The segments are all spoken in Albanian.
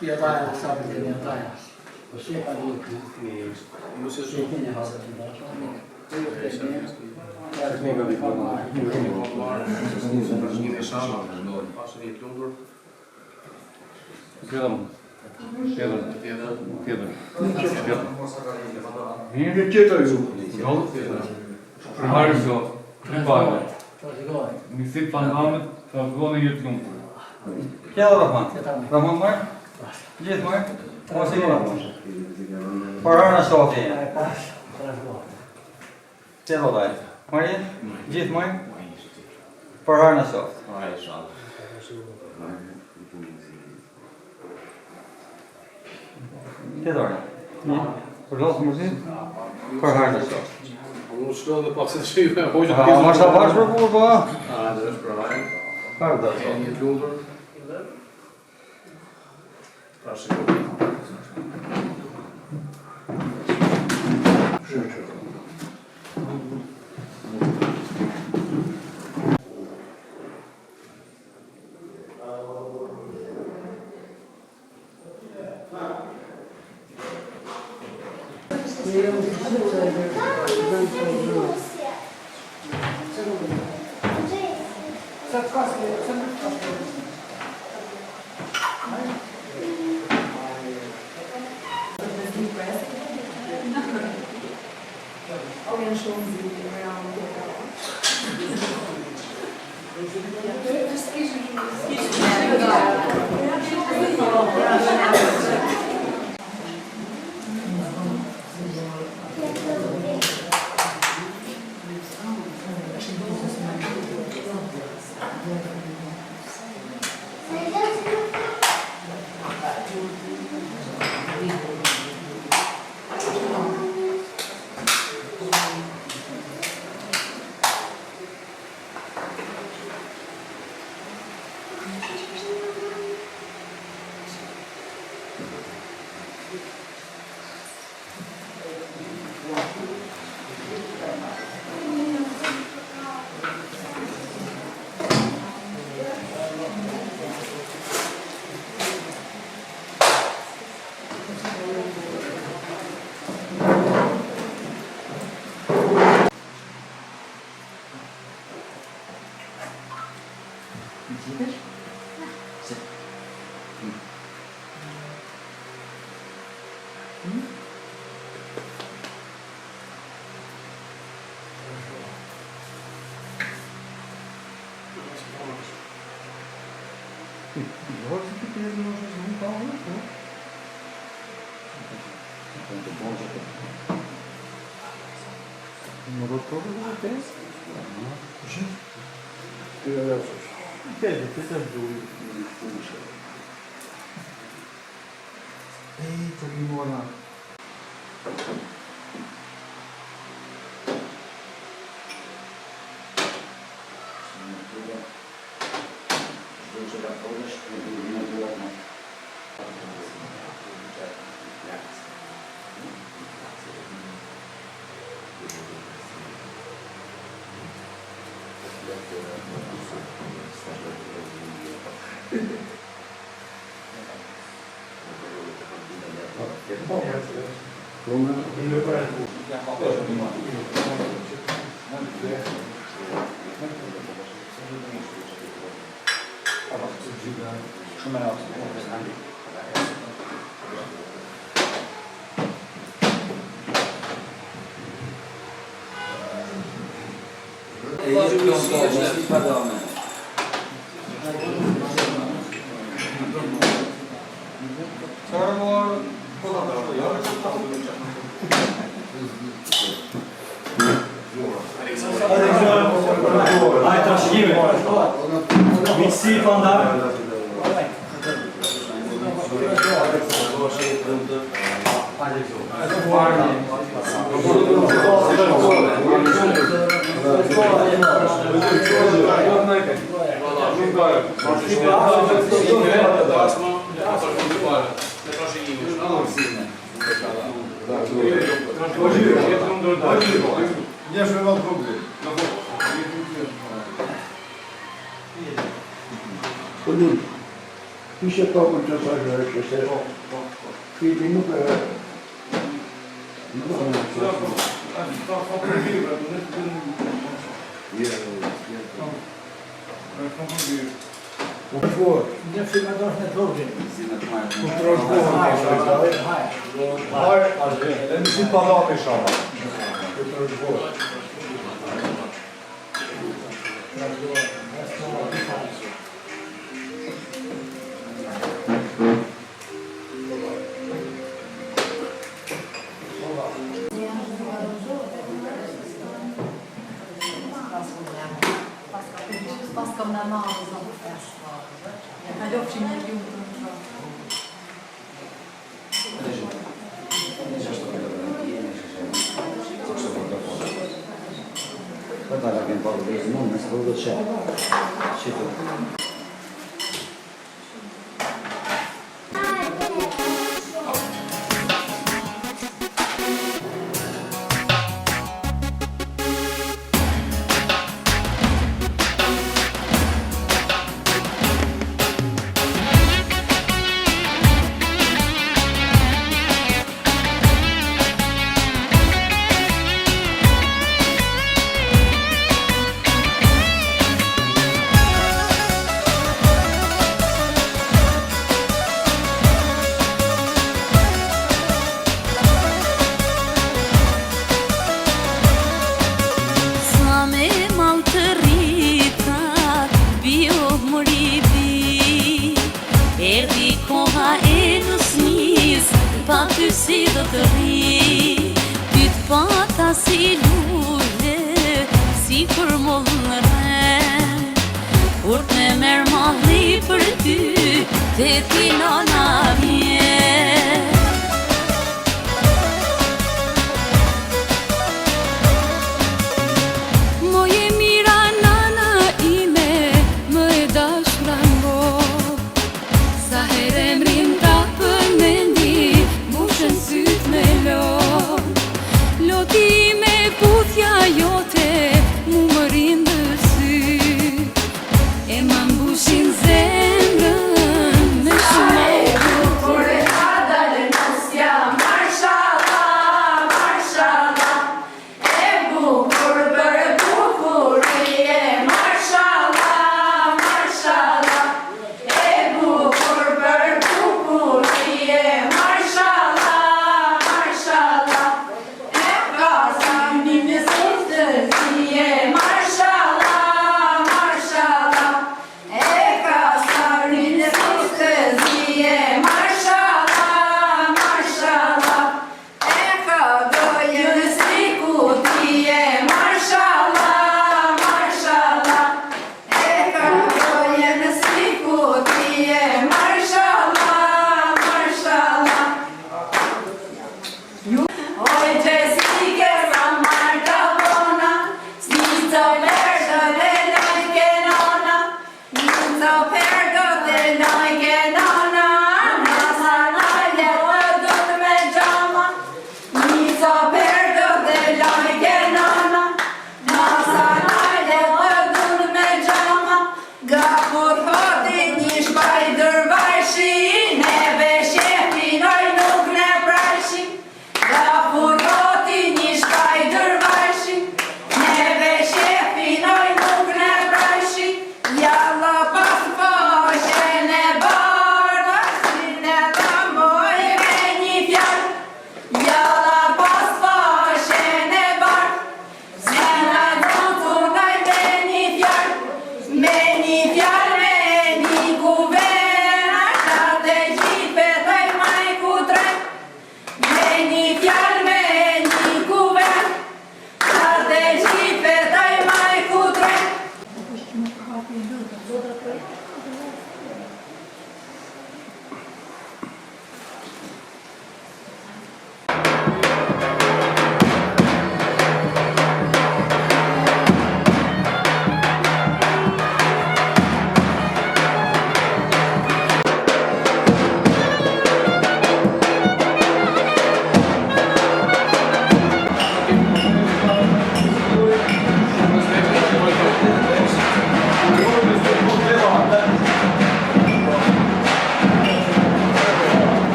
Jataja, sabit e jataja. Po shepa Ju se shumë të një hasë të ndashma. Një tjetër ju. Përmarë do, pripare. Nisi Pandamet, të zgonë jetë lumë. Kja dhe Rahman? Rahman marë? Gjithë marë? Mos i marë? Përharë në shofti e? Kja dhe dajtë? Marë jetë? Gjithë marë? Përharë në shofti. Kja dhe orë? Për losë mërzit? Përharë në shofti. Unë shkëllë dhe pak se të shive, hoqë A, ma shta bashkë për burë, po? A, dhe është për hajnë. Parë dhe E një të lundër. Pra shikë. Kishe pakun të sajnë që se fiti nuk e... Nuk e në që... Një fime do është në trogin. E në si palami shama. Paskam namazom. Alofçi një ljumë të Këta ka kemë parë dhe mund, nëse do të qetë. Pa ty si do të ri, ty të pata si lule, si kur mollë në ren. Kur të me merë malli për ty, te ti nona vjen. Moje mira nana ime, më e dashura ngo, sa herë emrin ta përmendi, syt me loti me puthja jote mu më rinë dë sy e më mbushin zemrën me shumë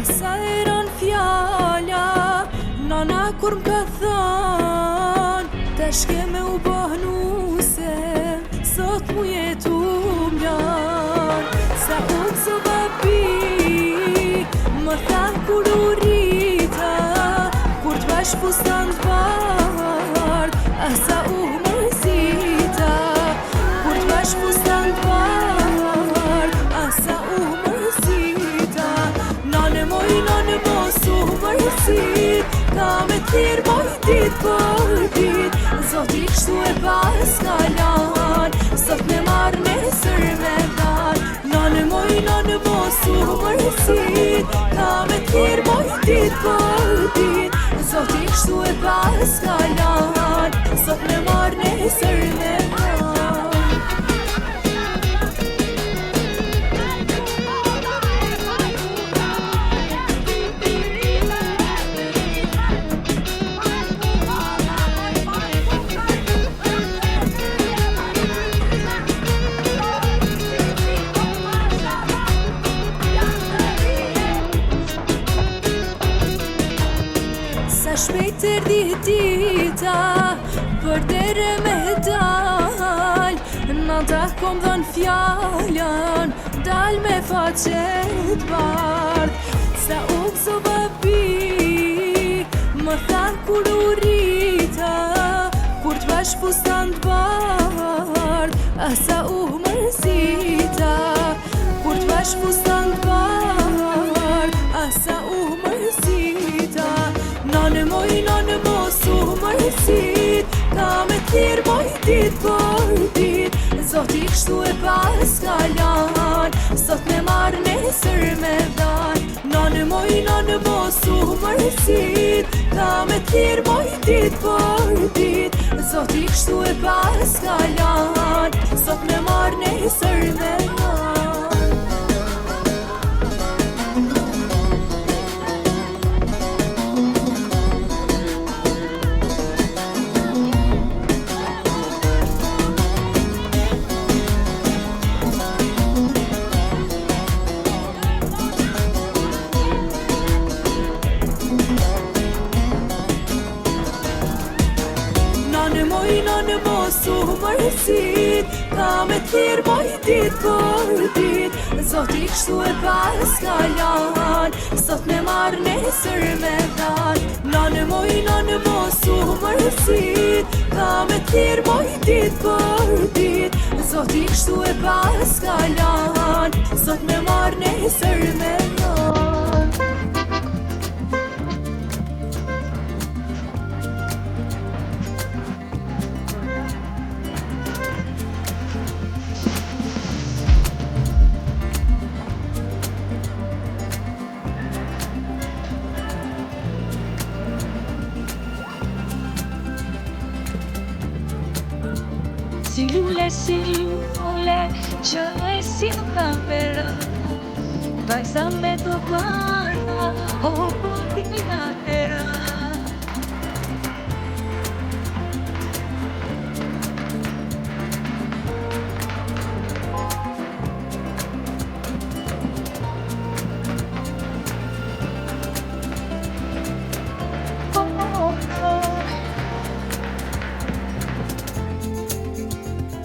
Sa eran fjalla, nana kur m'ka thon, tash ke me u bëhnuse, sot mu jetu m'lan. Sa unë së babi, më tha kur u rita, kur t'bash fustan t'bard, asa u mërzita. Kur t'bash fustan t'bard, asa u mërzita. Nane moj mos u mërzit, ka me t'lirë moj dit për dit. Zoti kështu e pas kalan, sot me marrë nesër me dal. Nane moj mos u mërzit, ka me t'lirë moj dit për dit. Zoti kështu e pas kalan, sot me marrë nesër me dal. Sa shpejt erdi dita, për dere me dal. Nanta kom dhën fjallën, dal me faqet bardh. Sa u gëzo babi, më than kur u rita, kur t'bash fustan t'bardh, asa u mërzita. Kur t'bash fustan t'bardh, asa u mërzita. Nane moj mos u mërzit, ka me t'lirë moj dit për dit. Zoti kështu e pas kalan, sot me marrë nesër me dal. Nane moj mos u mërzit, ka me t'lirë moj dit për dit. Zoti kështu e pas kalan, sot me marrë nesër me dal. Nane mos u mërzit, ka me t'lirë moj dit për dit. Zoti kështu e pas kalan, sot me marrë nesër me dal. Nane mos u mërzit, ka me t'lirë moj dit për dit. Zoti kështu e pas kalan, sot me marrë nesër me dal. Silule, që e si më kam verë. Vajza me të para, o po t'ina e